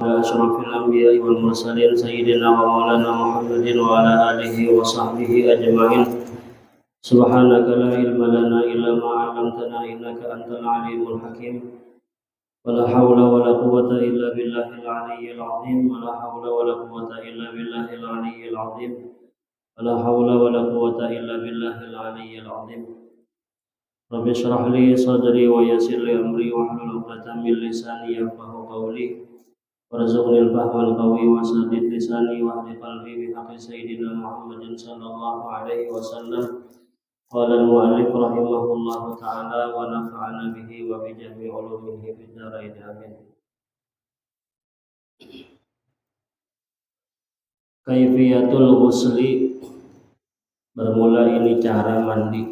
على أشرف الأنبياء والمرسلين سيدنا ومولانا محمد وعلى آله وصحبه أجمعين. سبحانك لا علم لنا إلا ما علمتنا إنك أنت العليم الحكيم. ولا حول ولا قوة إلا بالله العلي العظيم. ولا حول ولا قوة إلا بالله العلي العظيم. ولا حول ولا قوة إلا بالله العلي العظيم. رب اشرح لي صدري ويسر لي أمري واحلل عقدة من لساني يفقهوا قولي. وارزقني الفهم القوي وسدد لساني واهد قلبي بحق سيدنا محمد صلى الله عليه وسلم. قال المؤلف رحمه الله تعالى ونفعنا به وبجميع علومه في الدارين آمين. Kaifiyatul ghusli, bermula ini cara mandi.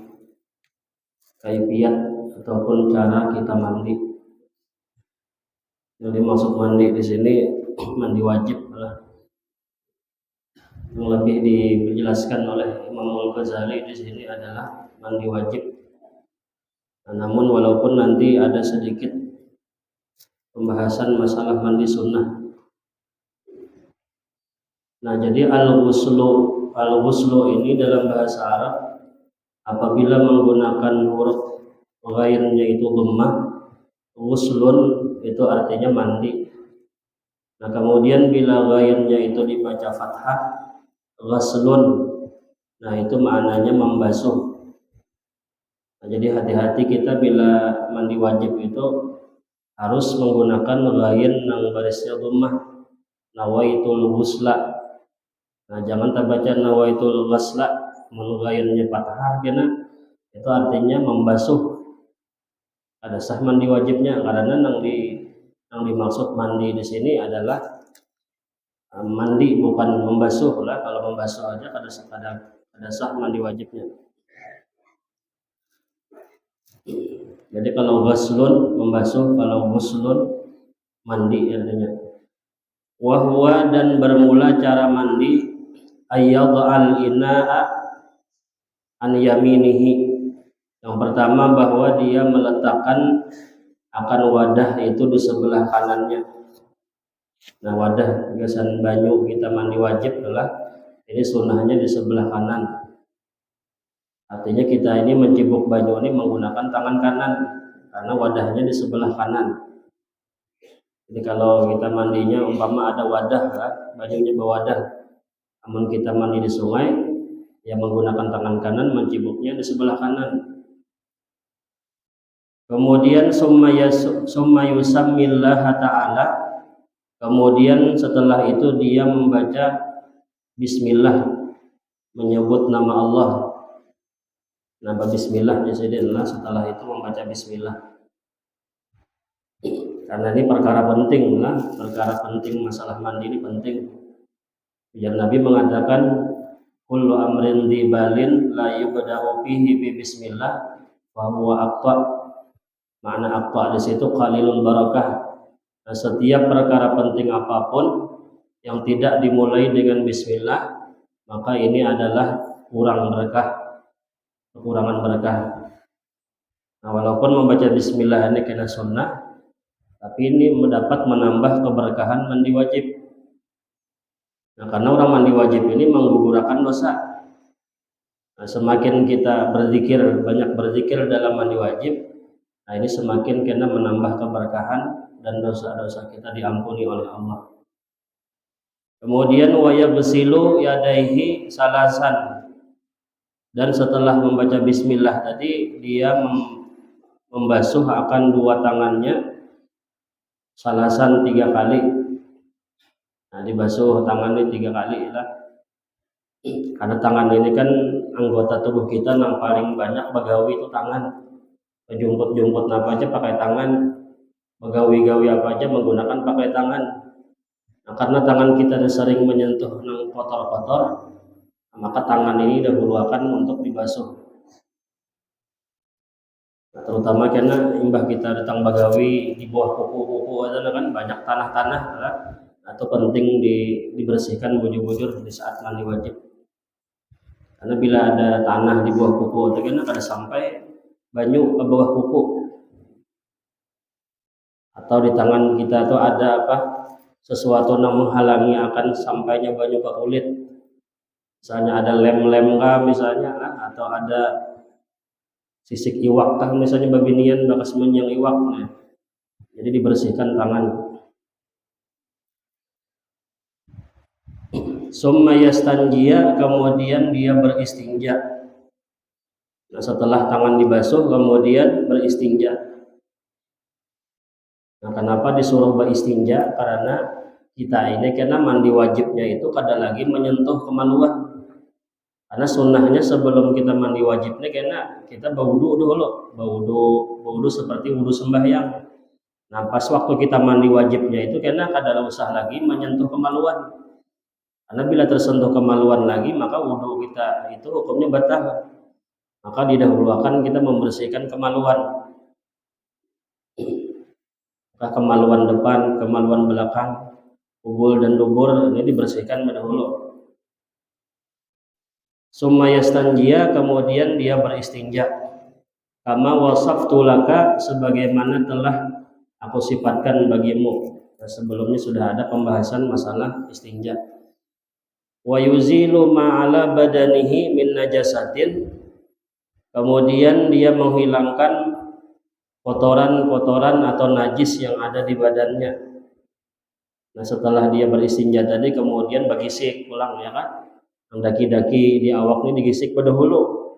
Kaifiyat ataupun cara kita mandi. Yang dimaksud mandi di sini mandi wajib lah. Yang lebih dijelaskan oleh Imam Al-Ghazali di sini adalah mandi wajib. Namun walaupun nanti ada sedikit pembahasan masalah mandi sunnah. Nah, jadi al-ghuslu ini dalam bahasa Arab apabila menggunakan huruf ghairnya itu dhammah, ghuslun itu artinya mandi. Nah, kemudian bila ghairnya itu dibaca fathah, ghaslun, nah itu maknanya membasuh. Nah, jadi hati-hati kita bila mandi wajib itu harus menggunakan ghair yang barisnya dhammah, nawaitul ghusla. Nah, jangan terbaca nawaitul ghusla mun ghairnya fathah kena itu artinya membasuh. Ada sah mandi wajibnya karena yang dimaksud mandi di sini adalah mandi, bukan membasuh lah. Kalau membasuh aja ada sah mandi wajibnya. Jadi kalau ghuslun membasuh, kalau ghuslun mandi artinya. Wahwa, dan bermula cara mandi ayyadha'al ina'a an yaminihi. Yang pertama bahwa dia meletakkan akan wadah itu di sebelah kanannya. Nah, wadah biasan banyu kita mandi wajib adalah ini sunnahnya di sebelah kanan. Artinya kita ini mencibuk banyu ini menggunakan tangan kanan karena wadahnya di sebelah kanan. Jadi kalau kita mandinya umpama ada wadah lah, banyunya berwadah. Namun kita mandi di sungai, ya menggunakan tangan kanan mencibuknya di sebelah kanan. Kemudian summa yusammillaha ta'ala. Kemudian setelah itu dia membaca bismillah, menyebut nama Allah. Nah, bismillah jadi setelah itu membaca bismillah. Karena ini perkara penting lah, perkara penting, masalah mandi ini penting. Yang Nabi mengatakan kullu amrin dibalin la yubda'u fihi bi bismillah wa huwa aqta. Makna aqta di situ qalilul barakah. Nah, setiap perkara penting apapun yang tidak dimulai dengan bismillah, maka ini adalah kurang berkah, kekurangan berkah. Nah, walaupun membaca bismillah ini kena sunnah, tapi ini menambah keberkahan mandi wajib. Nah, karena orang mandi wajib ini menggugurkan dosa. Nah, semakin kita banyak berzikir dalam mandi wajib, nah ini semakin kena menambah keberkahan dan dosa-dosa kita diampuni oleh Allah. Kemudian wa yabsilu yadaihi salasan. Dan setelah membaca bismillah tadi dia membasuh akan dua tangannya salasan 3 kali. Nah, dibasuh tangannya 3 kali lah. Karena tangan ini kan anggota tubuh kita yang paling banyak bagawi itu tangan. Jumput-jumput apa aja pakai tangan, bagawi-gawi apa aja menggunakan pakai tangan. Nah, karena tangan kita sering menyentuh yang kotor-kotor, maka tangan ini dahulukan untuk dibasuh. Nah, terutama karena imbah kita datang bagawi di bawah kuku-kuku ada kan banyak tanah-tanah lah. Atau penting dibersihkan bujur-bujur di saat mandi wajib. Karena bila ada tanah di bawah kuku itu kan ada sampai banyu ke bawah kuku. Atau di tangan kita itu ada sesuatu yang menghalangi akan sampainya banyu ke kulit. Misalnya ada lem-lem kah misalnya, atau ada sisik iwak kah misalnya babinian bakas menjang iwak. Nah, jadi dibersihkan tangan. Summa yastanjia, kemudian dia beristinja. Nah, setelah tangan dibasuh kemudian beristinja. Nah, kenapa disuruh beristinja? Karena kita ini karena mandi wajibnya itu kadang lagi menyentuh kemaluan. Karena sunnahnya sebelum kita mandi wajibnya karena kita berwudu dulu, berwudu seperti wudu sembahyang. Nah, pas waktu kita mandi wajibnya itu karena kadang usah lagi menyentuh kemaluan. Karena bila tersentuh kemaluan lagi maka wudu kita itu hukumnya batal. Maka didahulukan kita membersihkan kemaluan. Maka kemaluan depan, kemaluan belakang, ubul dan dubur ini dibersihkan dahulu. Summa yastanjia, kemudian dia beristinja. Kama wasaftu laka, sebagaimana telah aku sifatkan bagimu. Nah, sebelumnya sudah ada pembahasan masalah istinja. Wa yuzilu ma'ala badanihi min najasatin, kemudian dia menghilangkan kotoran-kotoran atau najis yang ada di badannya. Nah, setelah dia beristinja tadi kemudian bergisik pulang, ya kan? Daki-daki di awak ini digisik dahulu.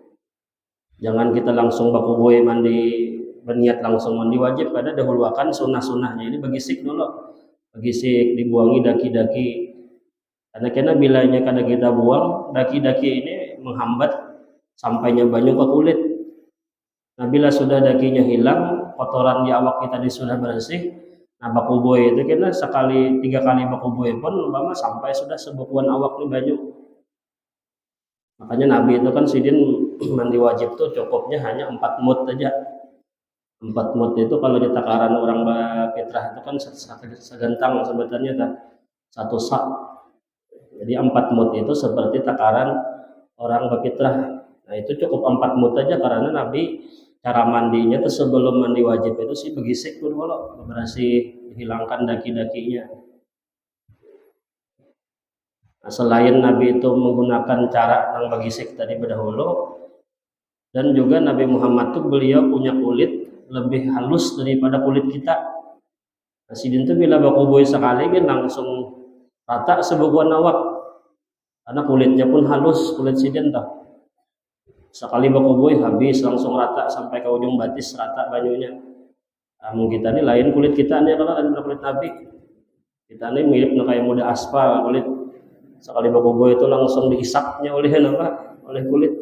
Jangan kita langsung baku boy mandi, berniat langsung mandi wajib, pada dahulukan sunnah-sunnahnya ini bergisik dulu. Bergisik, dibuangi daki-daki. Karena bilanya kada kita buang, daki-daki ini menghambat sampainya banyu ke kulit. Nah, bila sudah dakinya hilang, kotoran di awak kita sudah bersih. Nah, baku boy itu karena sekali 3 kali baku boy pun umpama sampai sudah sebukuan awak nih banyu. Makanya Nabi itu kan sidin mandi wajib tuh cukupnya hanya 4 mut aja. 4 mut itu kalau di takaran orang fitrah itu kan segentang sebetulnya kan, 1 sak. Jadi 4 mut itu seperti takaran orang berfitrah. Nah, itu cukup 4 mut aja karena Nabi cara mandinya tuh sebelum mandi wajib itu sih begisik dulu, bersih, hilangkan daki-dakinya. Nah, selain Nabi itu menggunakan cara yang begisik tadi berdahulu, dan juga Nabi Muhammad tuh beliau punya kulit lebih halus daripada kulit kita. Nah, sidin tuh bila baku boy sekali kan langsung rata sebukuan awak, karena kulitnya pun halus, kulit sidin tuh. Sekali baku boy habis langsung rata sampai ke ujung batis rata banyunya. Namun kita ini lain kulit kita ini kalau lain kulit Nabi. Kita ini mirip kayak muda aspal kulit. Sekali baku boy itu langsung dihisapnya oleh apa? Oleh kulit.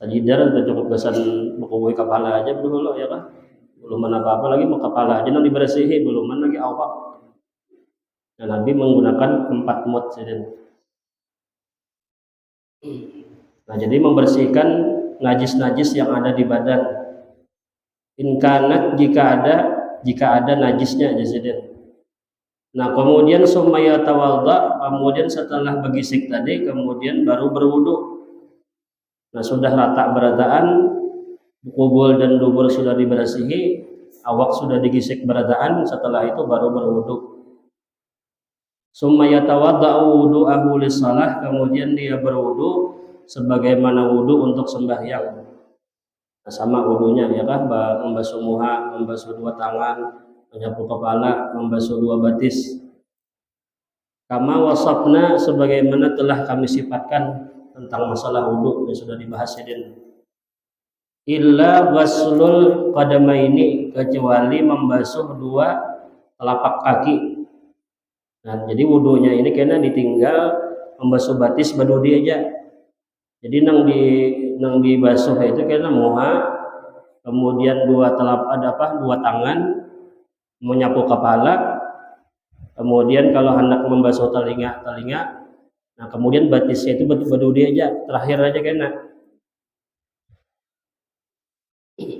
Sajidar kita cukup besan baku boy kepala aja dulu ya kan. Belum apa-apa lagi mau kepala aja nanti dibersihi, belum lagi awak. Dan Nabi menggunakan 4 mut sidin. Nah, jadi membersihkan najis-najis yang ada di badan. Inkanat jika ada najisnya jasidin. Nah, kemudian sumaya tawadha, kemudian setelah bergisik tadi kemudian baru berwudu. Nah, sudah rata berataan, kubul dan dubur sudah dibersihi, awak sudah digisik berataan, setelah itu baru berwudu. Sumaya tawadha wudu'ahu lis-shalah, kemudian dia berwudu sebagaimana wudu untuk sembahyang. Nah, sama wudunya ya kan, membasuh muha, membasuh 2 tangan, menyapu kepala, membasuh 2 batis. Kama wasafna, sebagaimana telah kami sifatkan tentang masalah wudu yang sudah dibahas sidin. Illa ghaslul qadamaini, kecuali membasuh 2 telapak kaki. Nah, jadi wudunya ini karena ditinggal membasuh batis badudi aja. Jadi nang dibasuh itu karena muha, kemudian 2 tangan, menyapu kepala, kemudian kalau hendak membasuh telinga, nah kemudian batisnya itu badudi aja, terakhir aja kena.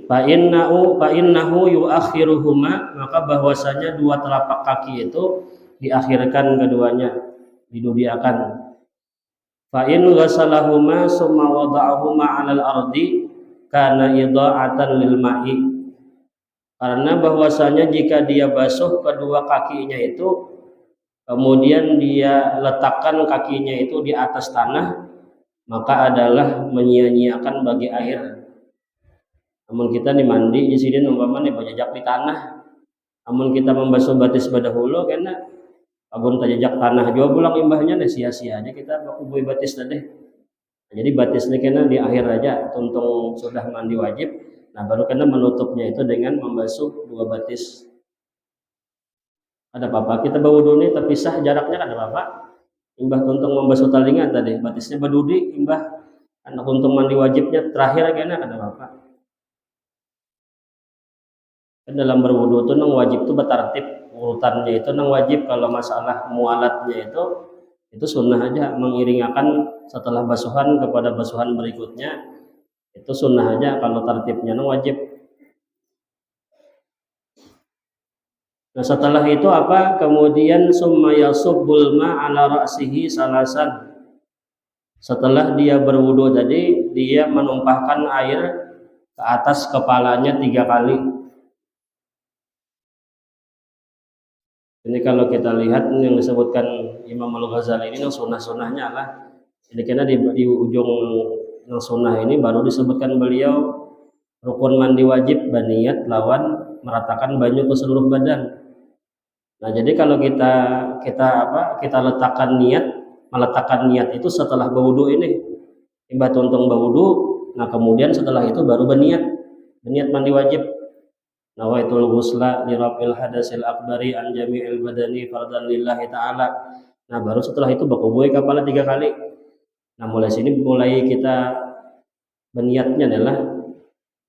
Fa innahu yuakhiruhuma, maka bahwasanya 2 telapak kaki itu diakhirkan keduanya, didudiakan. Fa in ghasalahuma summa wada'ahuma 'alal ardi kana idha'atan lil ma'i. Karena bahwasanya jika dia basuh kedua kakinya itu, kemudian dia letakkan kakinya itu di atas tanah, maka adalah menyia-nyiakan bagi air. Namun kita nih mandi di sini umpamanya bajajak di tanah, namun kita membasuh batis badahulu karena abun tajajak tanah juga pulang imbahnya deh sia-sia aja kita bakubui batis tadi. Jadi batis ini kena di akhir aja, tuntung sudah mandi wajib. Nah baru kena menutupnya itu dengan membasuh dua batis. Ada apa-apa kita berwudu nih terpisah jaraknya ada apa-apa. Imbah tuntung membasuh talinga tadi, batisnya badudi, imbah anak tuntung mandi wajibnya terakhir kena ada apa-apa. Dalam berwudu itu nang wajib itu bertartib urutannya itu nang wajib. Kalau masalah mualatnya itu sunnah aja, mengiringakan setelah basuhan kepada basuhan berikutnya itu sunnah aja. Kalau tartibnya nang wajib. Nah setelah itu apa? Kemudian summa yasubbul ma ala ra'sihi salasan. Setelah dia berwudu tadi dia menumpahkan air ke atas kepalanya 3 kali. Ini kalau kita lihat yang disebutkan Imam Al-Ghazali ini yang sunnah-sunnahnya lah. Ini karena di ujung yang sunnah ini baru disebutkan beliau rukun mandi wajib baniyat lawan meratakan banyu ke seluruh badan. Nah jadi kalau kita letakkan niat, meletakkan niat itu setelah berwudu ini, imbah tuntung berwudu. Nah kemudian setelah itu baru berniat mandi wajib. Nawaitul ghusla li raf'il hadasil akbari an jami'il badani fardan lillahi ta'ala. Nah baru setelah itu bakubui kepala 3 kali. Nah mulai kita berniatnya adalah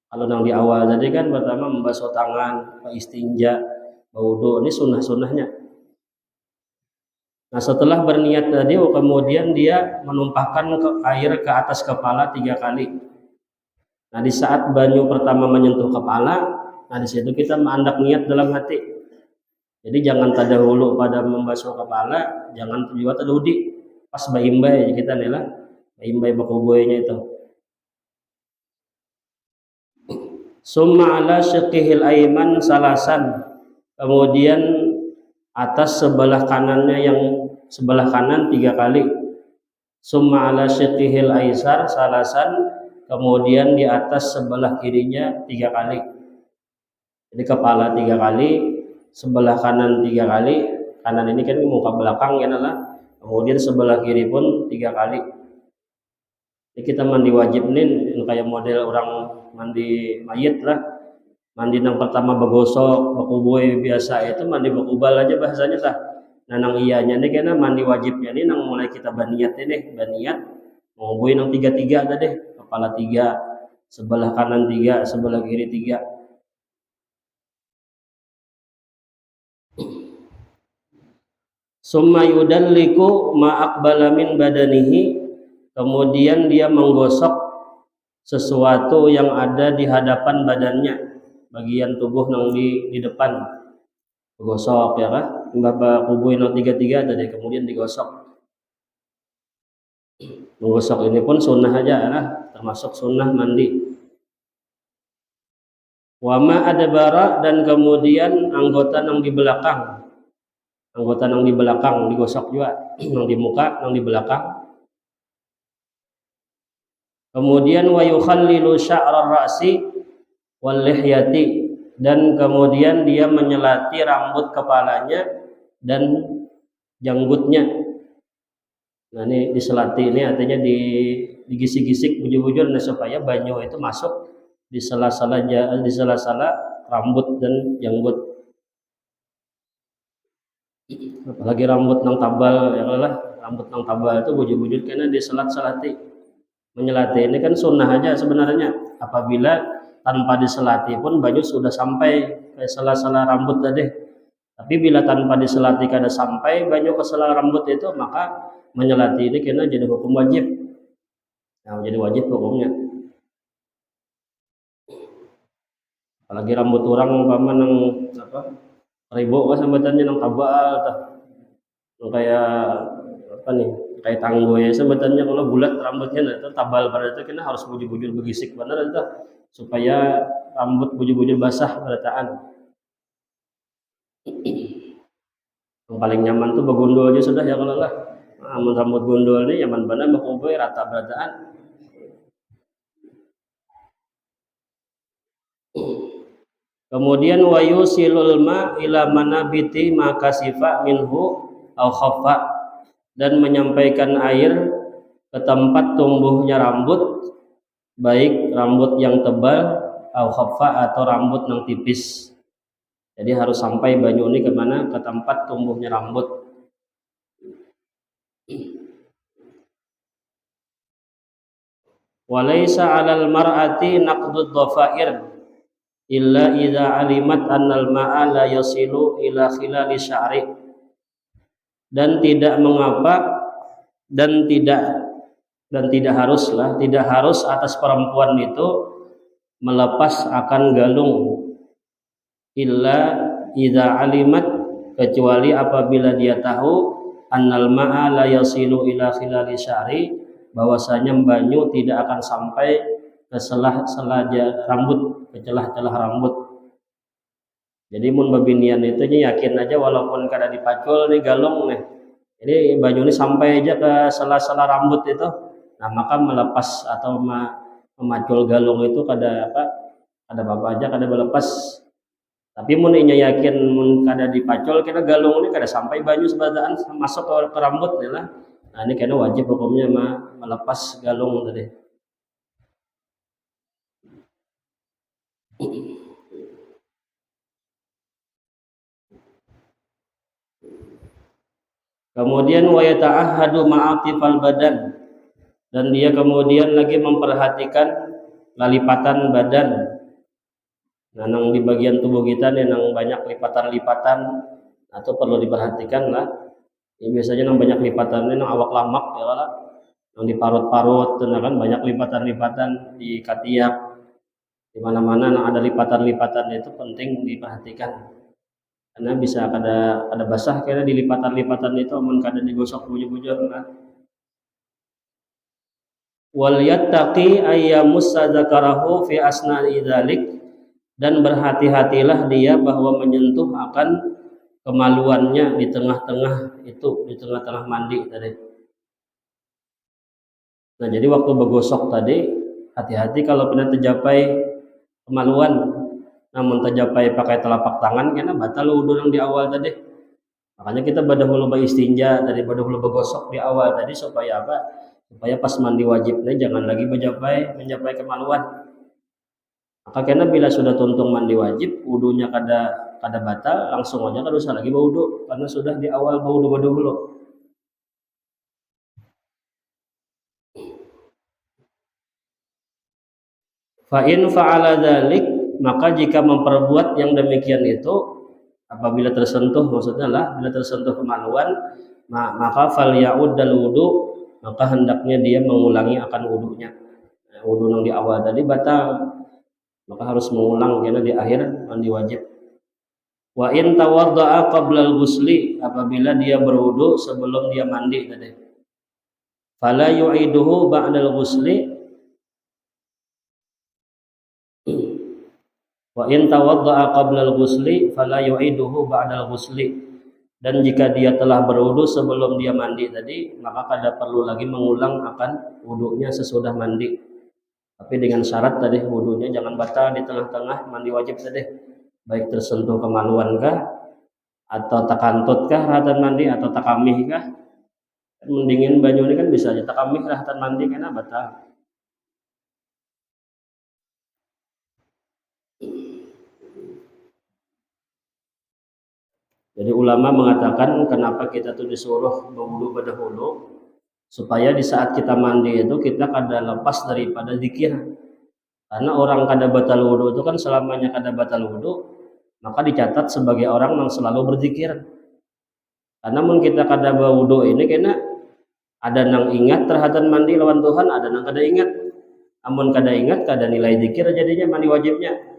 kalau yang di awal tadi kan pertama membasuh tangan, istinja, wudu, ini sunnah-sunnahnya. Nah setelah berniat tadi kemudian dia menumpahkan air ke atas kepala 3 kali. Nah di saat banyu pertama menyentuh kepala, nah di situ kita mengandak niat dalam hati. Jadi jangan tadahulu pada membasuh kepala, jangan juga tadahudi pas baimbai kita adalah baimbai bakuboynya itu. Summa ala syiqihil aiman salasan. Kemudian atas sebelah kanannya yang sebelah kanan 3 kali. Summa ala syiqihil aisar salasan. Kemudian di atas sebelah kirinya 3 kali. Jadi kepala 3 kali, sebelah kanan 3 kali. Kanan ini kan muka belakang ya lah. Kemudian sebelah kiri pun 3 kali. Jadi kita mandi wajib nih kayak model orang mandi mayit lah. Mandi yang pertama begosok, bakuboy biasa itu mandi bakubal aja bahasanya lah. Nah nang iyanya nih karena mandi wajibnya nih nang mulai kita baniat ini, baniat menguboy nang 3-3 tadi, kepala 3, sebelah kanan 3, sebelah kiri 3. Summa yudalliku ma aqbala min badanihi. Kemudian dia menggosok sesuatu yang ada di hadapan badannya, bagian tubuh yang di depan. Gosok ya kan? Bapak kubuin 3-3 tadi kemudian digosok. Menggosok ini pun sunnah aja lah, termasuk sunnah mandi. Wama adabara, dan kemudian anggota yang di belakang. Anggota yang di belakang digosok juga, yang di muka, yang di belakang. Kemudian wa yukhallilu sya'rar ra'si wal lihyati, dan kemudian dia menyelati rambut kepalanya dan janggutnya. Nah ini diselati ini artinya digisik-gisik bujur-bujur supaya banyu itu masuk di sela-sela rambut dan janggut. Apalagi rambut nang tabal ya lah, rambut nang tabal itu bujur-bujur karena diselat-selati. Menyelati ini kan sunnah aja sebenarnya. Apabila tanpa diselati pun banyu sudah sampai ke sela-sela rambut tadi. Tapi bila tanpa diselati kada sampai banyu ke sela rambut itu, maka menyelati ini kena jadi hukum wajib. Nah, jadi wajib hukumnya. Apalagi rambut orang umpama nang apa? Ribo kan sambatannya nang tabal tah. Kayak apa nih? Kayak tanggoy sambatannya kalau bulat rambutnya nah, itu tabal pada itu kena harus bujur-bujur begisik benar itu supaya rambut bujur-bujur basah berataan. Yang paling nyaman tuh begundul aja sudah ya kalau lah. Amun rambut gundul nih nyaman benar makuboy rata berataan. Kemudian wayu silul ma ila manabiti makasifa minhu au khaffa, dan menyampaikan air ke tempat tumbuhnya rambut, baik rambut yang tebal au khaffa atau rambut yang tipis. Jadi harus sampai banyu ini kemana? Ke tempat tumbuhnya rambut. Walaysa 'alal mar'ati naqdud dhafair illa idza alimat annal ma'a la yasilu ila khilali sya'ri. Dan tidak mengapa dan tidak harus atas perempuan itu melepas akan galung, illa idza alimat, kecuali apabila dia tahu annal ma'a la yasilu ila khilali sya'ri, bahwasanya banyu tidak akan sampai ke celah-celah rambut, ke celah-celah rambut. Jadi mun babinian itu yakin aja walaupun kada dipacul nih galung nih, jadi banyu ini sampai aja ke celah-celah rambut itu, nah maka melepas atau memacul galung itu kada apa aja kada melepas. Tapi mun inya yakin mun kada dipacul kena galung ini kada sampai banyu sebataan masuk ke rambut nih lah. Nah ini kena wajib hukumnya melepas galung tadi. Kemudian wa yata'ahhadu ma'atifal badan, dan dia kemudian lagi memperhatikan lipatan badan. Nah, nang di bagian tubuh kita nih nang banyak lipatan-lipatan atau perlu diperhatikan lah. Ini biasanya nang banyak lipatan ini nang awak lamak ya lah. Nang di parut-parut nah kan banyak lipatan-lipatan di ketiak. Di mana-mana nang ada lipatan-lipatan itu penting diperhatikan. Karena bisa kada basah karena di lipatan-lipatan itu amun kada digosok bujur-bujur nah. Wal yattaqi ayyamussa dzakarahu fi asna'i dzalik, dan berhati-hatilah dia bahwa menyentuh akan kemaluannya di tengah-tengah itu, di tengah-tengah mandi tadi. Nah jadi waktu bergosok tadi hati-hati kalau pernah tercapai kemaluan, namun tercapai pakai telapak tangan karena batal wudu yang di awal tadi. Makanya kita badahulu istinja dari badahulu bergosok di awal tadi supaya apa? Supaya pas mandi wajibnya jangan lagi mencapai kemaluan. Maka karena bila sudah tuntung mandi wajib, wudunya kada batal, langsung aja kada usah lagi berwudu karena sudah di awal berwudu dulu. Fa in fa'ala dzalik, maka jika memperbuat yang demikian itu apabila tersentuh, maksudnya lah bila tersentuh kemaluan, maka fal ya'ud dal wudu, maka hendaknya dia mengulangi akan wudunya. Nah, wudu yang di awal tadi batal, maka harus mengulang karena di akhir mandi wajib. Wa in tawadda'a qabla al-ghusli, apabila dia berwudu sebelum dia mandi tadi, fala yu'iduhu ba'da al-ghusli. Wa in tawadda'a qabla al-ghusli fala yu'iduhu ba'da al-ghusli, dan jika dia telah berwudu sebelum dia mandi tadi, maka kada perlu lagi mengulang akan wudunya sesudah mandi. Tapi dengan syarat tadi wudunya jangan batal di tengah-tengah mandi wajib tadi, baik tersentuh kemaluan kah atau takantut kah rahatan mandi atau takamih kah. Mendingin banyu ini kan bisa aja takamih rahatan mandi karena batal. Jadi ulama mengatakan kenapa kita tuh disuruh berwudu pada hulu, supaya di saat kita mandi itu kita kada lepas daripada zikir. Karena orang kada batal wudu itu kan selamanya kada batal wudu, maka dicatat sebagai orang yang selalu berzikir. Karena mun kita kada berwudu ini kena ada nang ingat terhadap mandi lawan Tuhan, ada nang kada ingat. Amun kada ingat kada nilai zikir jadinya mandi wajibnya.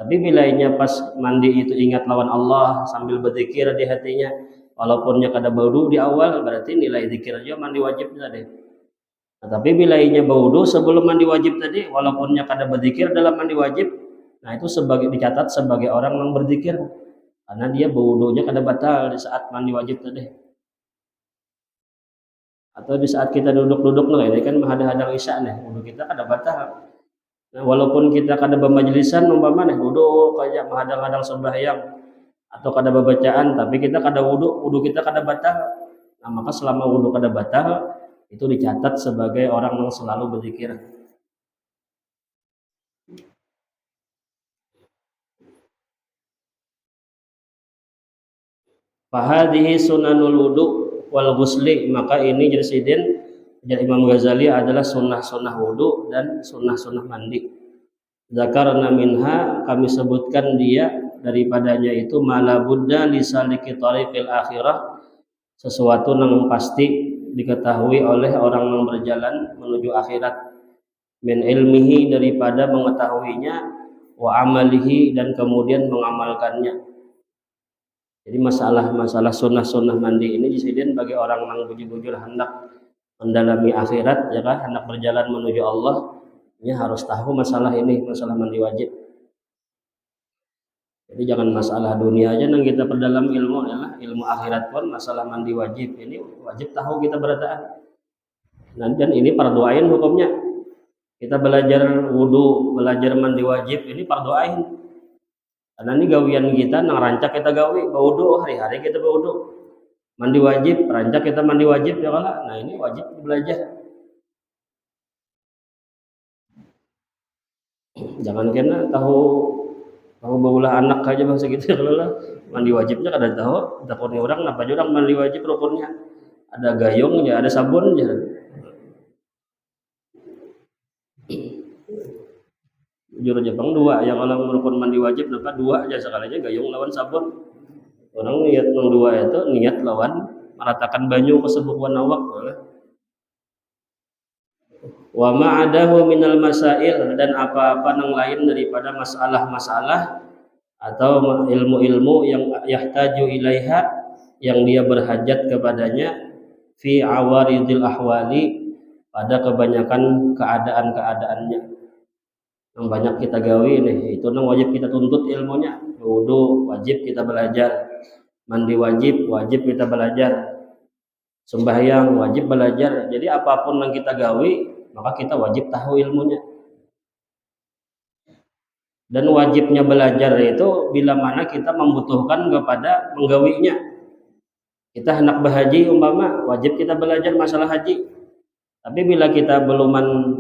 Tapi bila inya pas mandi itu ingat lawan Allah sambil berzikir di hatinya, walaupunnya kada berwudu di awal, berarti nilai zikir aja mandi wajib tadi. Nah, tapi bila inya berwudu sebelum mandi wajib tadi, walaupunnya kada berzikir dalam mandi wajib, Nah itu dicatat sebagai orang yang berzikir karena dia berwudunya kada batal di saat mandi wajib tadi. Atau di saat kita duduk-duduk nih, ini kan menghadang isya nih, wudu kita kada batal. Nah, walaupun kita kada bermajlisan umpama nih duduk aja menghadang-hadang sembahyang atau kada bacaan, tapi kita kada wudu kita kada batal. Nah, maka selama wudu kada batal itu dicatat sebagai orang yang selalu berzikir. Fahadihi sunanul wudu wal ghusli, maka ini jadi Imam Ghazali adalah sunnah-sunnah wudu dan sunnah-sunnah mandi. Zakarna minha, kami sebutkan dia daripadanya itu mala budda lisaliki tariqil akhirah, sesuatu yang pasti diketahui oleh orang yang berjalan menuju akhirat, min ilmihi, daripada mengetahuinya, wa amalihi, dan kemudian mengamalkannya. Jadi masalah sunnah mandi ini disediakan bagi orang yang bujur-bujur hendak mendalami akhirat, ya kan, hendak berjalan menuju Allah, ini harus tahu masalah ini, masalah mandi wajib. Jadi jangan masalah dunia aja yang kita perdalam ilmu, ya, ilmu akhirat pun masalah mandi wajib ini wajib tahu kita berataan. Dan ini fardu ain hukumnya. Kita belajar wudu, belajar mandi wajib ini fardu ain. Karena ini gawian kita, nang rancak kita gawi, baudu hari-hari kita baudu, mandi wajib, rancak kita mandi wajib, ya kalah. Nah ini wajib belajar. Jangan kena tahu baulah anak aja bahasa gitu, kalau lah mandi wajibnya kada tahu, takutnya orang apa aja orang mandi wajib rukunnya, ada gayung ya, ada sabun ya. Juru Jepang dua ya, kalau rukun mandi wajib dapat dua aja, sekalinya gayung lawan sabun. Orang niat nang dua itu niat lawan meratakan banyu kesebukuan awak. Wa ma'adahu minal masail, dan apa-apa yang lain daripada masalah-masalah atau ilmu-ilmu yang yahtaju ilaiha, yang dia berhajat kepadanya, fi awaridil ahwali, pada kebanyakan keadaan-keadaannya. Yang banyak kita gawi nih, itu yang wajib kita tuntut ilmunya. Wudu wajib kita belajar, mandi wajib kita belajar, sembahyang wajib belajar. Jadi apapun yang kita gawi maka kita wajib tahu ilmunya. Dan wajibnya belajar itu bila mana kita membutuhkan kepada menggawinya. Kita hendak berhaji umpama, wajib kita belajar masalah haji. Tapi bila kita beluman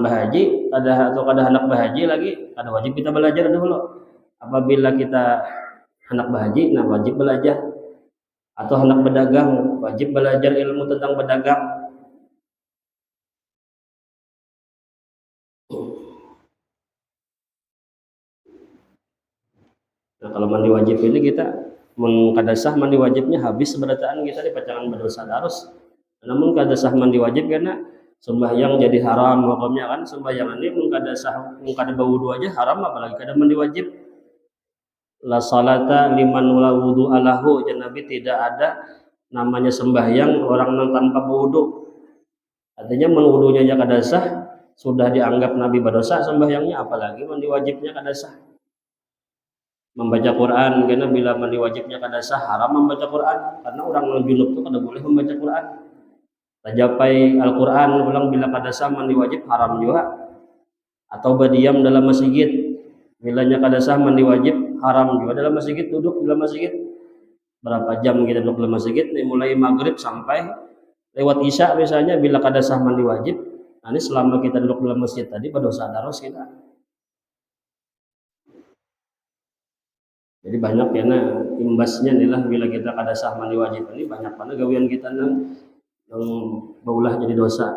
berhaji, ada hendak berhaji lagi, ada wajib kita belajar dulu. Apabila kita hendak berhaji, nah wajib belajar. Atau hendak berdagang, wajib belajar ilmu tentang berdagang. Nah kalau mandi wajib ini kita mengkadasah mandi wajibnya habis seberataan kita di pacangan berdosa darus. Namun kadasah mandi wajib karena sembahyang jadi haram hukumnya kan. Sembahyang ini mengkada wudu aja haram, apalagi kada mandi wajib. La salata liman la wudu alahu, Nabi tidak ada namanya sembahyang orang yang tanpa wudu. Artinya menwudunya aja kada sah, sudah dianggap Nabi berdosa sembahyangnya, apalagi mandi wajibnya kada sah. Membaca Quran, karena bila mandi wajibnya kada sah, haram membaca Quran, karena orang yang junub itu kada boleh membaca Quran. Tajapai Al-Quran ulang bila kada sah mandi wajib haram juga. Atau berdiam dalam masjid, bilanya kada sah mandi wajib haram juga dalam masjid, duduk dalam masjid. Berapa jam kita duduk dalam masjid, mulai maghrib sampai lewat isya misalnya, bila kada sah mandi wajib, nah ini selama kita duduk dalam masjid tadi berdosa darus kita. Jadi banyak ya imbasnya inilah bila kita kada sah mandi wajib ini, banyak mana gawian kita yang baulah jadi dosa.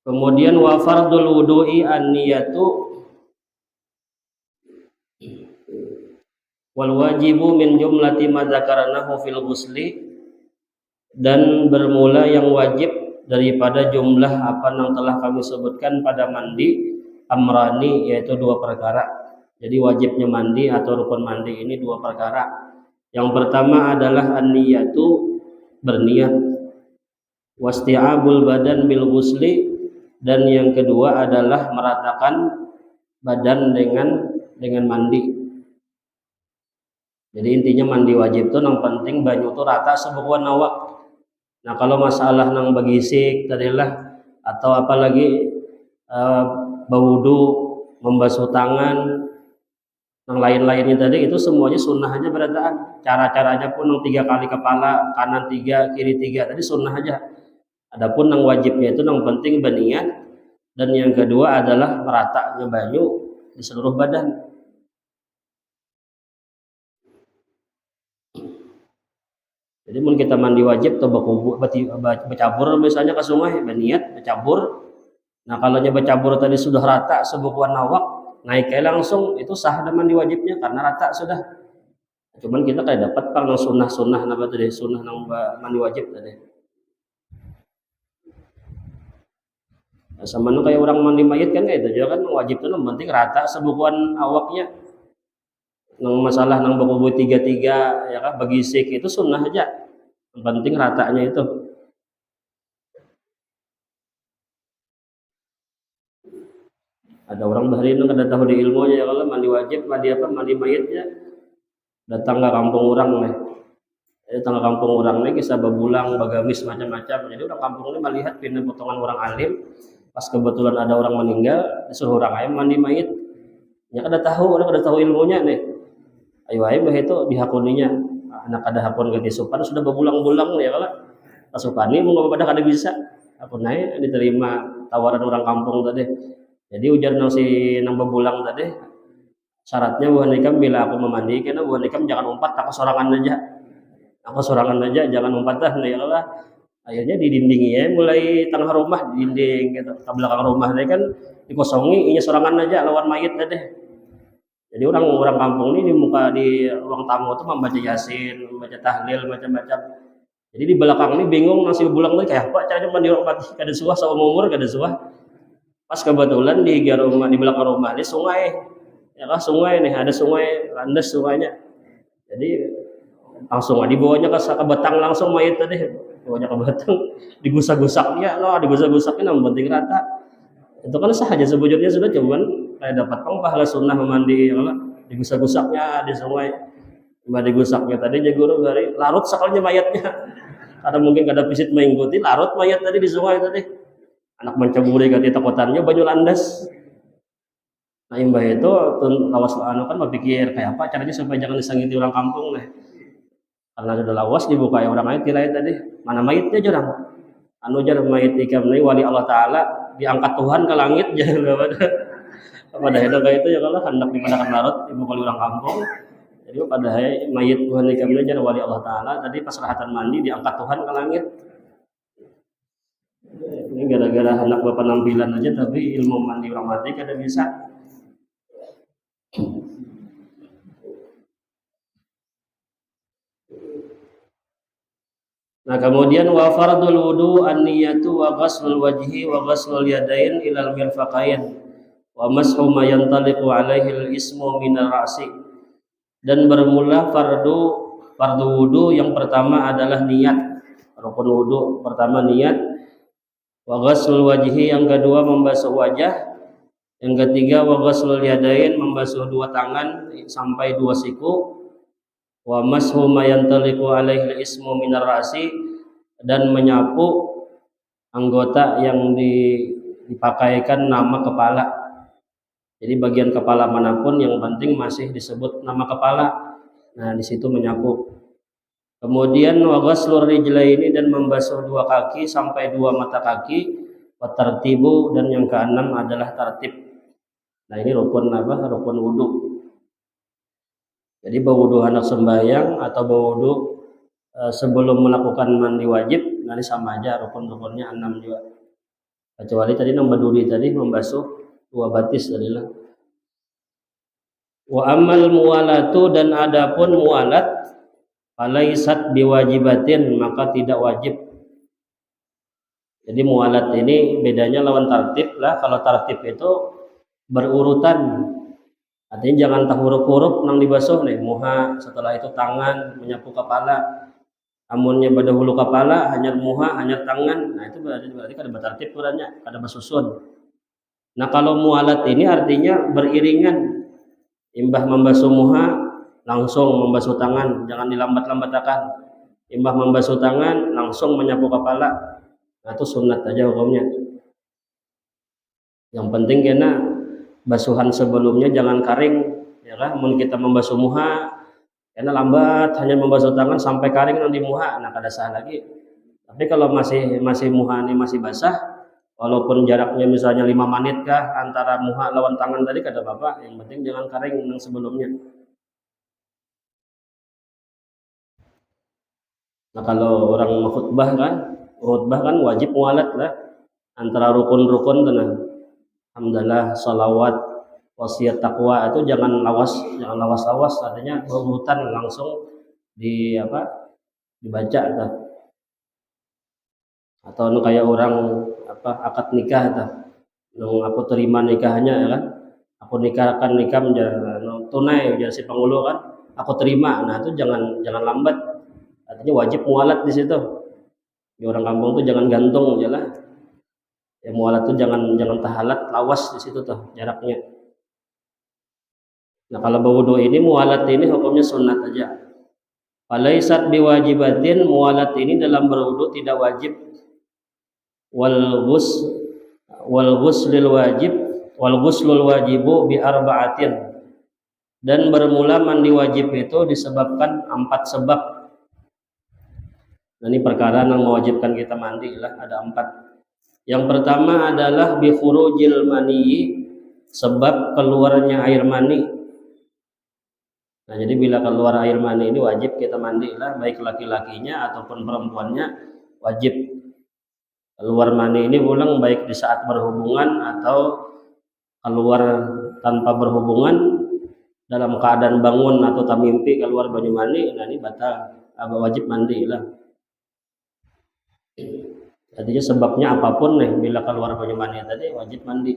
Kemudian wa fardul wudu'i an-niyatu wal wajibu min jumlati ma dzakarnahu fil ghusli, dan bermula yang wajib daripada jumlah apa yang telah kami sebutkan pada mandi, amrani, yaitu dua perkara. Jadi wajibnya mandi atau rukun mandi ini dua perkara. Yang pertama adalah an-niyatu, berniat, wasti'abul badan bil ghusli, Dan yang kedua adalah meratakan badan dengan mandi. Jadi intinya mandi wajib tuh yang penting banyu tuh rata sebukuan awak. Nah kalau masalah nang bagisik tadilah atau apalagi berwudu, membasuh tangan, yang lain-lainnya tadi itu semuanya sunnah aja berataan. Cara-caranya pun yang 3 kali kepala, kanan 3, kiri 3 tadi sunnah aja. Adapun yang wajibnya itu yang penting berniat, dan yang kedua adalah meratanya banyu di seluruh badan. Jadi mun kita mandi wajib atau bercabur misalnya ke sungai, berniat bercabur. Nah kalau bercabur tadi sudah rata sebukuan awak, naik langsung itu sah mandi wajibnya karena rata sudah. Cuman kita kayak dapat pang sunnah apa tadi sunnah nang mandi wajib tadi. Nah, sama kayak orang mandi mayit kan kayak itu juga kan wajib itu penting rata sebukuan awaknya. Nang masalah nang berkubu 3 ya kan bagisik itu sunnah aja. Yang penting ratanya itu. Ada orang bahari itu kada tahu di ilmunya ya kalau mandi wajib, mandi mayitnya datang ke kampung orang nih. Datang ke kampung orang nih kisah bebulang, bagamis macam-macam. Jadi orang kampung ini melihat pindah potongan orang alim. Pas kebetulan ada orang meninggal, disuruh orang ayam mandi mayit. Ya kada tahu, orang kada tahu ilmunya nih. Ayo ayam bah itu dihakuninya. Anak ada hakun ganti supan sudah bebulang-bulang ya kalau pasupani mau pada kada bisa. Aku naik diterima tawaran orang kampung tadi. Jadi ujar nang si nang bebulang tadi syaratnya buah nikam bila aku memandi karena buah nikam jangan umpat aku sorangan aja jangan umpat dah ya Allah. Akhirnya di dinding ya mulai tengah rumah di dinding gitu ke belakang rumah ini kan dikosongi ini sorangan aja lawan mayit tadi. Jadi orang kampung ini di ruang tamu itu membaca yasin, membaca tahlil macam-macam. Jadi di belakang ini bingung nasi bebulang tadi kayak apa caranya mandi orang mati kada suah sama umur kada suah. Pas kebetulan di belakang rumah ini sungai, ya kan sungai nih ada sungai landas sungainya. Jadi langsung dibawanya ke batang langsung mayat tadi, bawanya ke batang, digusak-gusaknya, digusak-gusaknya yang penting rata. Itu kan sah aja sebujurnya sudah cuman kayak dapat pahala sunnah memandi, ya digusak-gusaknya di sungai, digusaknya tadi jaguru dari larut sekalinya mayatnya. Karena mungkin kada pisit mengikuti larut mayat tadi di sungai tadi. Anak mencaburi kati takutannya banyu landas. Nah imbah itu lawas kan berpikir kayak apa caranya supaya jangan disangiti orang kampung nih. Karena sudah lawas dibuka orang mayit tirai tadi. Mana mayitnya jurang? Jar mayit ikam nih wali Allah Taala diangkat Tuhan ke langit jangan pada itu kayak itu ya kalau hendak dimanakan larut ibu kali orang kampung. Jadi pada mayit Tuhan ikam nih jar wali Allah Taala tadi pas rahatan mandi diangkat Tuhan ke langit. Ini gara-gara anak penampilan aja tapi ilmu mandi orang mati kada bisa. Nah kemudian wa fardul wudu an-niyatu wa ghaslul wajhi wa ghaslul yadain ilal mirfaqain wa mashu ma yantaliqu alaihi al-ismu minar ra'si. Dan bermula fardu wudu yang pertama adalah niat. Rukun wudu pertama niat. Wa ghaslul wajhi yang kedua membasuh wajah, yang ketiga wa ghaslul yadain membasuh dua tangan sampai dua siku, wa mashu ma yantaliqu alaihi ismu minar ra'si dan menyapu anggota yang dipakaikan nama kepala. Jadi bagian kepala manapun yang penting masih disebut nama kepala. Nah di situ menyapu. Kemudian wa ghaslur rijlaini dan membasuh dua kaki sampai dua mata kaki, wa tartibu dan yang keenam adalah tartib. Nah ini rukun apa? Rukun wudu. Jadi berwudu anak sembahyang atau berwudu sebelum melakukan mandi wajib, nanti sama aja rukun-rukunnya 6 juga. Kecuali tadi nomor duri tadi membasuh dua batis tadilah. Wa amal muwalatu dan adapun muwalat alaisat biwajibatin maka tidak wajib. Jadi muwalat ini bedanya lawan tartib lah. Kalau tartib itu berurutan, artinya jangan tak huruf-huruf nang dibasuh nih muha, setelah itu tangan menyapu kepala. amunnya pada hulu kepala hanya muha hanya tangan, nah itu berarti kada bertartib kurangnya, kada bersusun. Nah kalau mualat ini artinya beriringan, imbah membasuh muha langsung membasuh tangan, jangan dilambat-lambatakan. Imbah membasuh tangan langsung menyapu kepala, nah itu sunat aja hukumnya. Yang penting kena basuhan sebelumnya jangan kering, ya kan? Mun kita membasuh muha karena lambat hanya membasuh tangan sampai kering nanti muha, nah kada sah lagi. Tapi kalau masih muha ini masih basah, walaupun jaraknya misalnya 5 menit kah antara muha lawan tangan tadi kada apa-apa, yang penting jangan kering yang sebelumnya. Nah kalau orang khutbah kan wajib mualat lah antara rukun-rukun tenang. Alhamdulillah, salawat, wasiat takwa itu jangan lawas-lawas, artinya berurutan langsung dibaca atau kayak orang akad nikah aku terima nikahnya ya kan, aku nikah menjadi tunai jadi si penghulu kan, aku terima, nah itu jangan lambat, artinya wajib mualat di situ. Di orang kampung tuh jangan gantung aja lah, ya mualat tuh jangan tahalat lawas di situ tuh jaraknya. Nah kalau berwudu ini mualat ini hukumnya sunat aja. Falaisat biwajibatin, mualat ini dalam berwudu tidak wajib. Wal ghuslul wajibu bi arba'atin, dan bermula mandi wajib itu disebabkan 4 sebab. Nah, ini perkara yang mewajibkan kita mandi lah ada 4. Yang pertama adalah bi khurujil mani, sebab keluarnya air mani. Nah jadi bila keluar air mani ini wajib kita mandi lah, baik laki-lakinya ataupun perempuannya wajib. Keluar mani ini ulang baik di saat berhubungan atau keluar tanpa berhubungan, dalam keadaan bangun atau tak mimpi keluar banyu mani, nah ini batal, wajib mandi lah. Artinya sebabnya apapun nih, bila keluar banyu mani tadi wajib mandi.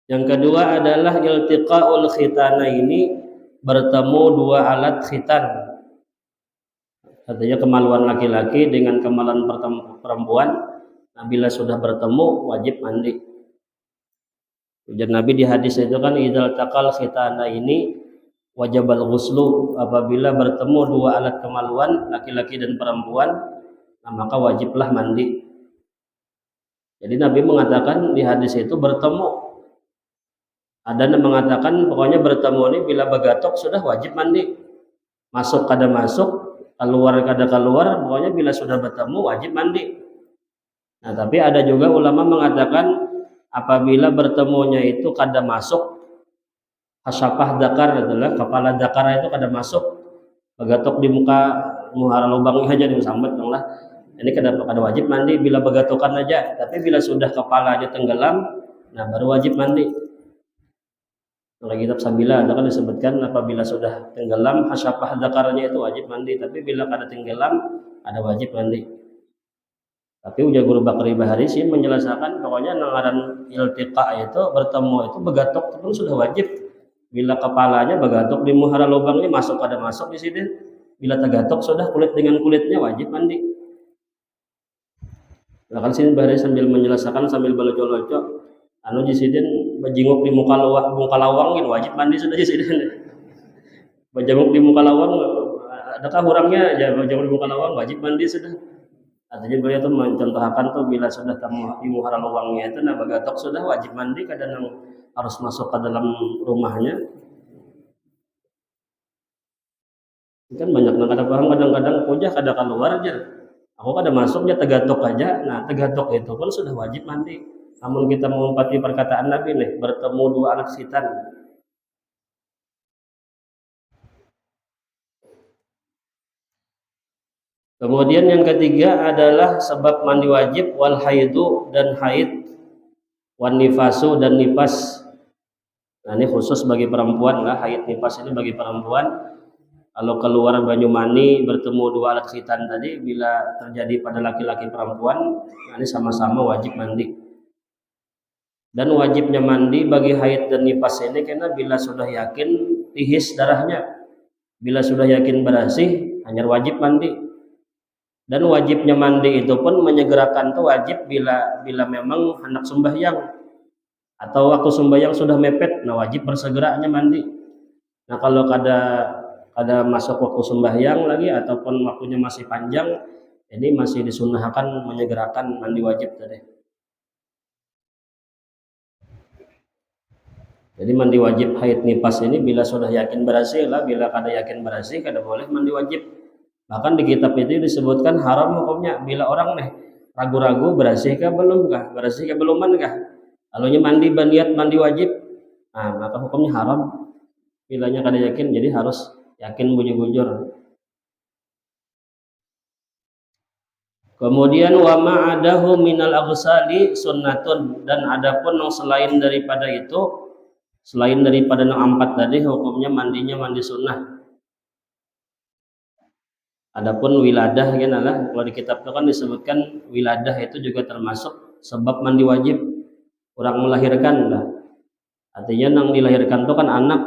Yang kedua adalah iltiqaul khitanaini, bertemu 2 alat khitan. Artinya kemaluan laki-laki dengan kemaluan perempuan, nah bila sudah bertemu wajib mandi. Ujar Nabi di hadis itu kan, idzal taqal khitanaini wajibal ghuslu, apabila bertemu 2 alat kemaluan laki-laki dan perempuan, nah maka wajiblah mandi. Jadi Nabi mengatakan di hadis itu bertemu. Ada yang mengatakan pokoknya bertemu ini bila bagatok sudah wajib mandi. Masuk kada masuk, keluar kada keluar, pokoknya bila sudah bertemu wajib mandi. Nah tapi ada juga ulama mengatakan apabila bertemunya itu kada masuk, hasyafah dakar adalah kepala dakar itu kada masuk, bagatok di muara lubangnya aja disambat lah. Ini kada wajib mandi bila bagatokan aja, tapi bila sudah kepalanya tenggelam, nah baru wajib mandi. Dalam kitab Sabila ada kan disebutkan apabila sudah tenggelam hasyafah dakarnya itu wajib mandi, tapi bila kada tenggelam ada wajib mandi. Tapi ujar Guru Bakri Baharisin menjelaskan pokoknya nangaran iltiqa itu bertemu itu begatok itu pun sudah wajib. Bila kepalanya begatok di muara lubang ini masuk kada masuk di sini, bila tegatok sudah kulit dengan kulitnya wajib mandi. Nah kan sini Bahari sambil menjelaskan sambil balojo-lojo, anu jisidin bajinguk di muka lawang gitu wajib mandi sudah jisidin. Bajinguk di muka lawang adakah kurangnya ya, bajinguk di muka lawang wajib mandi sudah. Artinya beliau tuh mencontohkan tuh bila sudah di muara lawangnya itu nah bagatok sudah wajib mandi, kadang harus masuk ke dalam rumahnya. Kan banyak yang kada paham, kadang-kadang pojah kada keluar aja. Aku kada masuknya tegatok aja. Nah tegatok itu pun sudah wajib mandi. Namun kita mengumpati perkataan Nabi nih, bertemu 2 alat khitan. Kemudian yang ketiga adalah sebab mandi wajib wal haidu, dan haid, wan nifasu, dan nifas. Nah ini khusus bagi perempuan lah, haid nifas ini bagi perempuan. Kalau keluar banyu mani bertemu 2 alat khitan tadi, bila terjadi pada laki-laki perempuan, nah ini sama-sama wajib mandi. Dan wajibnya mandi bagi haid dan nifas ini karena bila sudah yakin tihis darahnya, bila sudah yakin bersih, hanya wajib mandi. Dan wajibnya mandi itu pun menyegerakan tuh wajib bila memang hendak sembahyang atau waktu sembahyang sudah mepet, nah wajib bersegeranya mandi. Nah kalau kada masuk waktu sembahyang lagi ataupun waktunya masih panjang, jadi masih disunahkan menyegerakan mandi wajib tadi. Jadi mandi wajib haid nifas ini bila sudah yakin berhasil lah, bila kada yakin berhasil kada boleh mandi wajib. Bahkan di kitab itu disebutkan haram hukumnya bila orang nih ragu-ragu berhasil kah belum kah. Alaunya mandi berniat mandi wajib, nah maka hukumnya haram. Bilanya kada yakin, jadi harus yakin bujur-bujur. Kemudian wa ma'adahu minal aghsali sunnatun, dan adapun yang selain daripada itu, selain daripada yang 4 tadi, hukumnya mandinya mandi sunnah. Adapun wiladah kan lah, kalau di kitab itu kan disebutkan wiladah itu juga termasuk sebab mandi wajib. Orang melahirkan lah, artinya yang dilahirkan itu kan anak.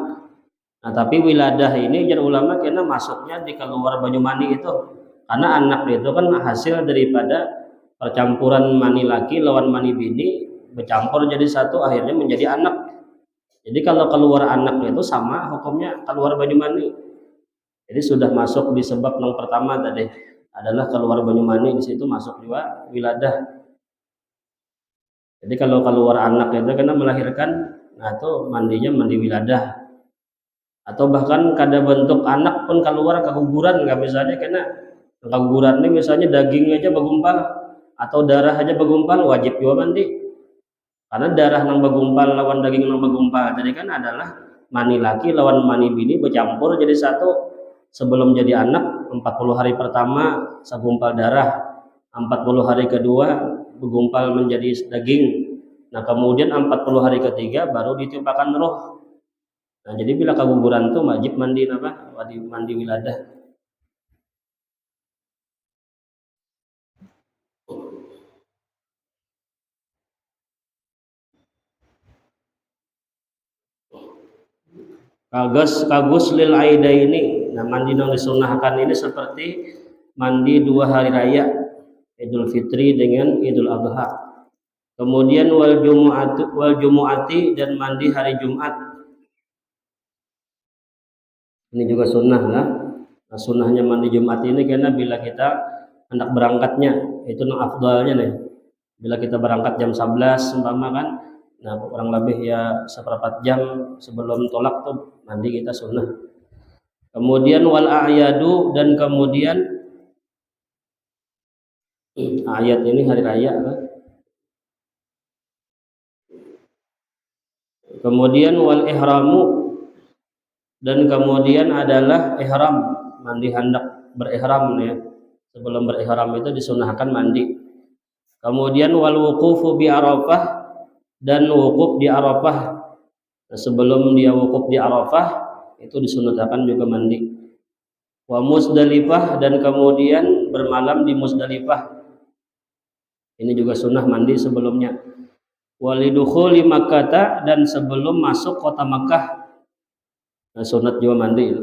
Nah tapi wiladah ini jar ulama kena masuknya di keluar banyu mani itu, karena anak itu kan hasil daripada percampuran mani laki lawan mani bini bercampur jadi satu, akhirnya menjadi anak. Jadi kalau keluar anak itu sama hukumnya keluar banyu mani. Jadi sudah masuk di sebab yang pertama tadi adalah keluar banyu mani, di situ masuk juga wiladah. Jadi kalau keluar anak itu kena melahirkan, nah itu mandinya mandi wiladah. Atau bahkan kada bentuk anak pun keluar keguguran, nggak, misalnya kena keguguran ini misalnya daging aja bergumpal atau darah aja bergumpal, wajib juga mandi. Karena darah yang bergumpal lawan daging yang bergumpal tadi kan adalah mani laki lawan mani bini bercampur jadi satu. Sebelum jadi anak 40 hari pertama segumpal darah, 40 hari kedua bergumpal menjadi daging. Nah kemudian 40 hari ketiga baru ditimpakan roh. Nah jadi bila keguguran tuh wajib mandi apa? Wajib mandi wiladah. Kagus lil aida ini, nah mandi yang disunahkan ini seperti mandi 2 hari raya, Idul Fitri dengan Idul Adha. Kemudian wal jumu'ati, dan mandi hari Jumat. Ini juga sunnah lah. Nah, sunnahnya mandi Jumat ini karena bila kita hendak berangkatnya, itu yang afdalnya nih. Bila kita berangkat jam 11 umpama kan, nah kurang lebih ya seperempat jam sebelum tolak tuh mandi kita sunnah. Kemudian wal a'yadu, dan kemudian ayat ini hari raya kan. Kemudian wal ihramu, dan kemudian adalah ihram, mandi hendak berihram ya. Sebelum berihram itu disunahkan mandi. Kemudian wal wuqufu bi Arafah, dan wukuf di Arafah. Nah, sebelum dia wukuf di Arafah itu disunahkan juga mandi. Wa Musdalifah, dan kemudian bermalam di Musdalifah. Ini juga sunnah mandi sebelumnya. Walidukhuli Makkah, dan sebelum masuk kota Makkah. Nah, sunat juga mandi.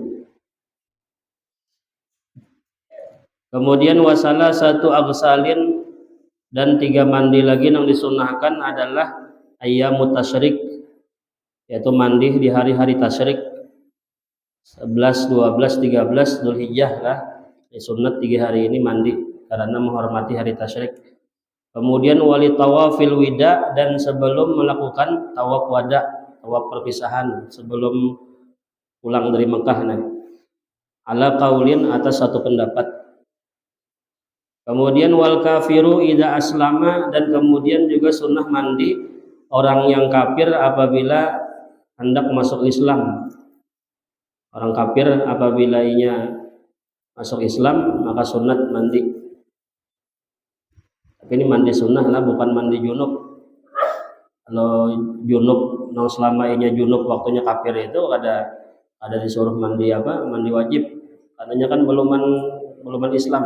Kemudian wasala satu aghsalin, dan 3 mandi lagi yang disunahkan adalah ayyamut tasyrik, yaitu mandi di hari-hari tasyrik 11, 12, 13 Dzulhijjah lah. Sunat 3 hari ini mandi karena menghormati hari tasyrik. Kemudian wali tawafil wida, dan sebelum melakukan tawaf wada, tawaf perpisahan sebelum pulang dari Mekah nih. Ala qaulin, atas satu pendapat. Kemudian wal kafiru idza aslama, dan kemudian juga sunnah mandi orang yang kafir apabila hendak masuk Islam. Orang kafir apabila ia masuk Islam maka sunat mandi. Tapi ini mandi sunnah lah, bukan mandi junub. Kalau junub, yang selama ini junub waktunya kafir itu ada disuruh mandi apa? Mandi wajib. Katanya kan belum Islam.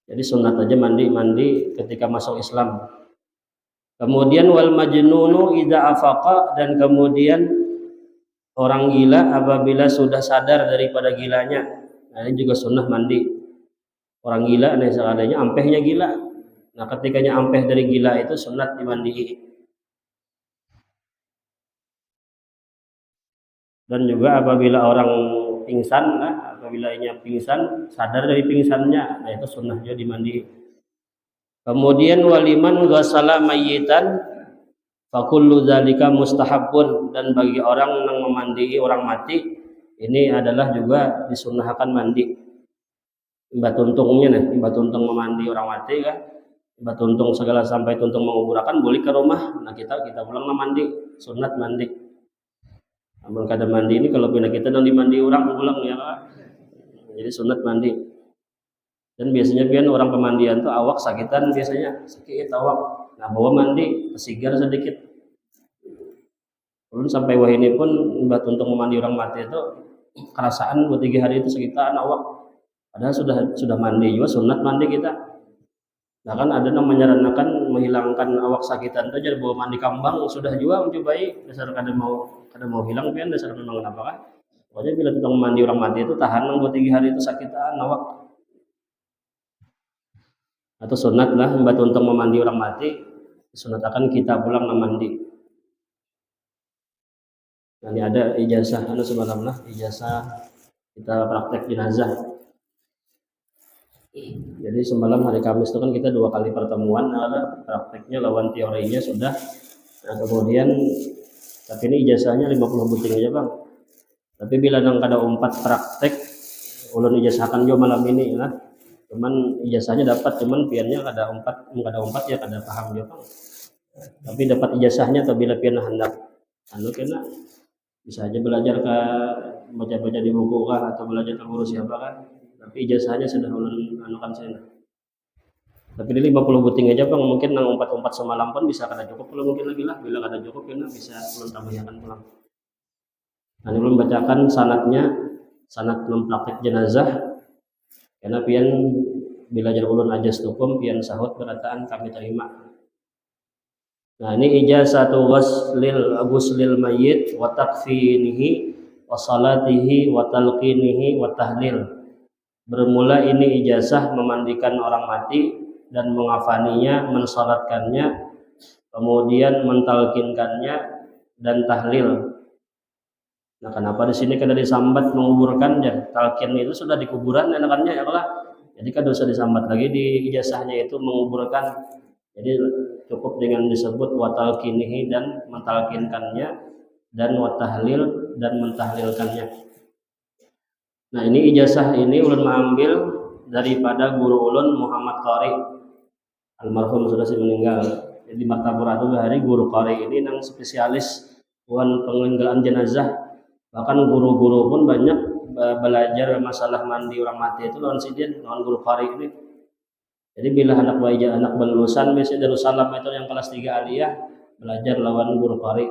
Jadi sunat aja mandi ketika masuk Islam. Kemudian wal majnunu idza afaqa, dan kemudian orang gila apabila sudah sadar daripada gilanya. Nah, ini juga sunnah mandi. Orang gila nih seadanya ampehnya gila. Nah, ketikanya ampeh dari gila itu sunat dimandi. Dan juga apabila orang pingsan, apabila ia pingsan, sadar dari pingsannya, nah itu sunnah juga dimandi. Kemudian waliman ghasala mayyitan fakullu dzalika mustahabun, dan bagi orang yang memandi orang mati ini adalah juga disunnahkan mandi. Mbah tuntungnya nih, mbah tuntung memandi orang mati kan, mbah tuntung segala sampai tuntung menguburakan boleh ke rumah. Nah kita pulang mandi, sunat mandi. Namun kada mandi ini kalau pindah kita dan dimandi orang pulang ya Pak. Jadi sunat mandi. Dan biasanya pian orang pemandian tuh awak sakitan, biasanya sakit awak. Nah bawa mandi kesigar sedikit. Belum sampai wah ini pun mbah tuntung memandi orang mati itu kerasaan buat 3 hari itu sekitar awak. Padahal sudah mandi juga sunat mandi kita. Nah kan ada yang menyarankan menghilangkan awak sakitan itu jadi bawa mandi kambang, sudah juga mencobai dasar kada mau hilang pian dasar memang kenapa kan. Pokoknya bila kita mandi orang mati itu tahan buat 3 hari itu sakitan awak. Atau sunat lah mbak untuk memandi orang mati, sunatakan kita pulang mandi. Nah ini ada ijazah semalam lah, ijazah kita praktek jenazah. Jadi semalam hari Kamis itu kan kita 2 kali pertemuan, ada prakteknya lawan teorinya sudah. Nah kemudian tapi ini ijazahnya 50 buting aja bang. Tapi bila nang kada 4 praktek, ulun ijazahkan juga malam ini lah. Cuman ijazahnya dapat, cuman piannya kada 4 ya kada paham juga bang. Tapi dapat ijazahnya atau bila pian hendak kena bisa aja belajar ke baca-baca di buku kah atau belajar ke guru siapa kan. Tapi ijazahnya sudah ulun anukan saya. Tapi ini 50 buting aja bang, mungkin nang 4 semalam pun bisa kada cukup, kalau mungkin lagi lah bila kada cukup kena bisa ulun tambahkan pulang. Nah ini ulun bacakan sanad praktek jenazah karena pian bila jar ulun ajas tukum pian sahut berataan kami terima. Nah ini ijazatu ghuslil mayyit wa takfinihi wa salatihi wa talqinihi wa tahlil. Bermula ini ijazah memandikan orang mati dan mengafaninya, mensalatkannya, kemudian mentalkinkannya dan tahlil. Nah, kenapa di sini kada disambat menguburkan ya? Talkin itu sudah di kuburan enakannya ya lah. Jadi kan dosa disambat lagi di ijazahnya itu menguburkan. Jadi cukup dengan disebut wa talqinihi dan mentalkinkannya dan wa tahlil dan mentahlilkannya. Nah ini ijazah ini ulun mengambil daripada guru ulun Muhammad Qari, almarhum sudah meninggal. Jadi Martapura itu hari guru Qari ini yang spesialis bukan peninggalan jenazah. Bahkan guru-guru pun banyak belajar masalah mandi orang mati itu lawan sidin, lawan guru Qari ini. Jadi bila anak lulusan biasanya Darussalam itu yang kelas 3 aliyah belajar lawan guru Qari.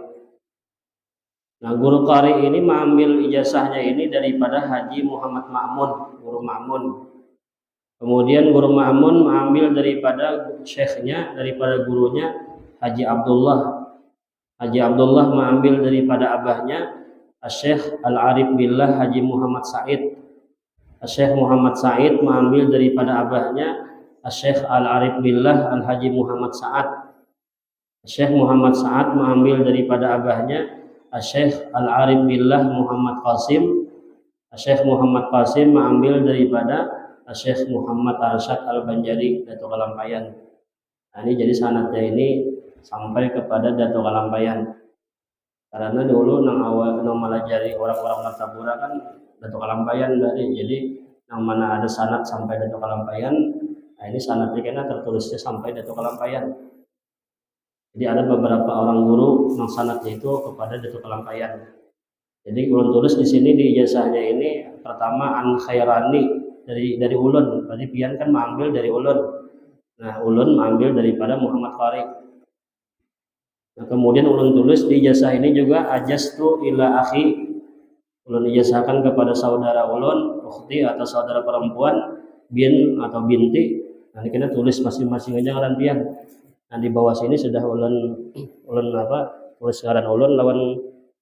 Nah guru Qari ini mengambil ijazahnya ini daripada Haji Muhammad Ma'mun, guru Ma'mun. Kemudian guru Ma'mun mengambil daripada syekhnya, daripada gurunya Haji Abdullah. Haji Abdullah mengambil daripada abahnya Syekh Al-Arif Billah Haji Muhammad Said. Syekh Muhammad Said mengambil daripada abahnya Syekh Al-Arif Billah Al-Haji Muhammad Sa'ad. Syekh Muhammad Sa'ad mengambil daripada abahnya Syekh Al-Arif Billah Muhammad Qasim. Syekh Muhammad Qasim mengambil daripada Syekh Muhammad Arsyad Al-Banjari Datuk Kalampayan. Nah ini jadi sanadnya ini sampai kepada Datuk Kalampayan. Karena dulu nang awal nang melajari orang-orang Martapura kan Datuk Kalampayan dari, jadi nang mana ada sanad sampai Datuk Kalampayan. Nah ini sanadnya kena tertulisnya sampai Datuk Kalampayan. Jadi ada beberapa orang guru yang sanadnya itu kepada Datuk Kalampayan. Jadi ulun tulis di sini di ijazahnya ini pertama An Khairani dari ulun. Berarti pian kan mengambil dari ulun. Nah ulun mengambil daripada Muhammad Qari. Nah kemudian ulun tulis di ijazah ini juga ajastu ila akhi. Ulun ijazahkan kepada saudara ulun, ukhti atau saudara perempuan, bin atau binti. Nanti kita tulis masing-masing aja ngaran pian. Nah di bawah sini sudah ulun tulis ngaran ulun lawan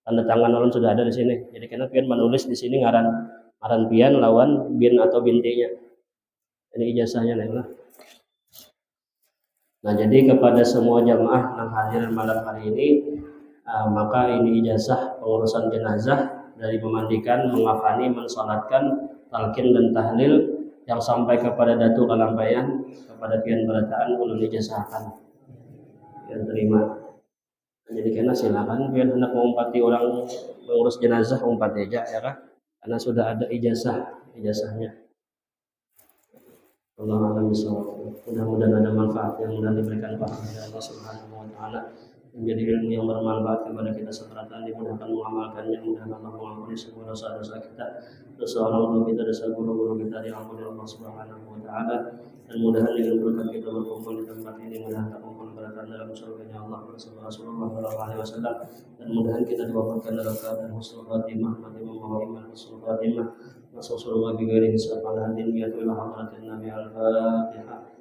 tanda tangan ulun sudah ada di sini. Jadi kena pian menulis di sini ngaran aran pian lawan bin atau bintinya. Ini ijazahnya lah. Nah, jadi kepada semua jamaah yang hadir malam hari ini, maka ini ijazah pengurusan jenazah dari memandikan, mengafani, mensalatkan, talqin dan tahlil yang sampai kepada Datu Kalampayan, kepada pian berataan ulun ijazahkan. Yang terima. Jadi kena silakan pian hendak mengumpati orang mengurus jenazah umpat aja ya kah? Karena sudah ada ijazahnya. Allah alam bisawab. Mudah-mudahan ada manfaat yang mudah diberikan kepada Allah Subhanahu wa taala, menjadi ilmu yang bermanfaat kepada kita seteratan, dimudahkan mengamalkannya, mudah Allah mengampuni semua dosa-dosa kita, dosa orang tua kita, dosa guru-guru kita diampuni Allah Subhanahu wa taala, dan mudahan dengan berkat kita berkumpul di tempat ini, mudahan terkumpul beratan dalam surganya Allah bersama Rasulullah SAW, dan mudahan kita diwafatkan dalam keadaan husnul khatimah, membawa iman husnul khatimah, masuk surga bighairi hisab ala diniyat ila hadratin Nabi al-Fatihah.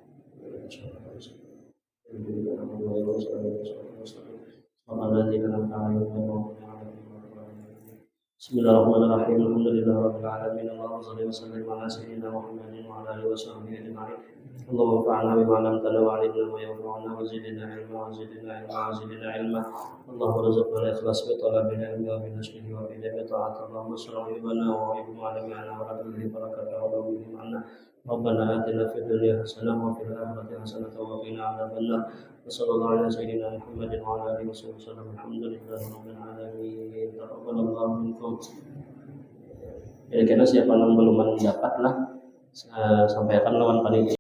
Bismillahirrahmanirrahim. Alhamdulillahirabbil alamin. Allahumma shalli wa sallim ala sayyidina Muhammadin wa ala alihi wa sahbihi ajma'in. Allahumma fa'alna bima 'allamtana wa 'allimna ma yanfa'una wa zidna ilma wa zidna ilma wa zidna ilma. Allahumma rzuqna al-ikhlas fi talabil ilmi wa bi nashrihi wa bi ta'ati. Allahumma shalli wa ibnu 'alamina wa la tudhi barakatuhu wa bihi ma'ana. Rabbana atina fid dunya hasanah wa fil akhirati hasanah wa qina adzabannar. Wassallallahu ala sayyidina Muhammadin wa ala alihi wasallam. Alhamdulillahi rabbil alamin. Taqabbalallahu minkum. Kira-kira siapa yang belum mendapat lah, sampaikan lawan panitia.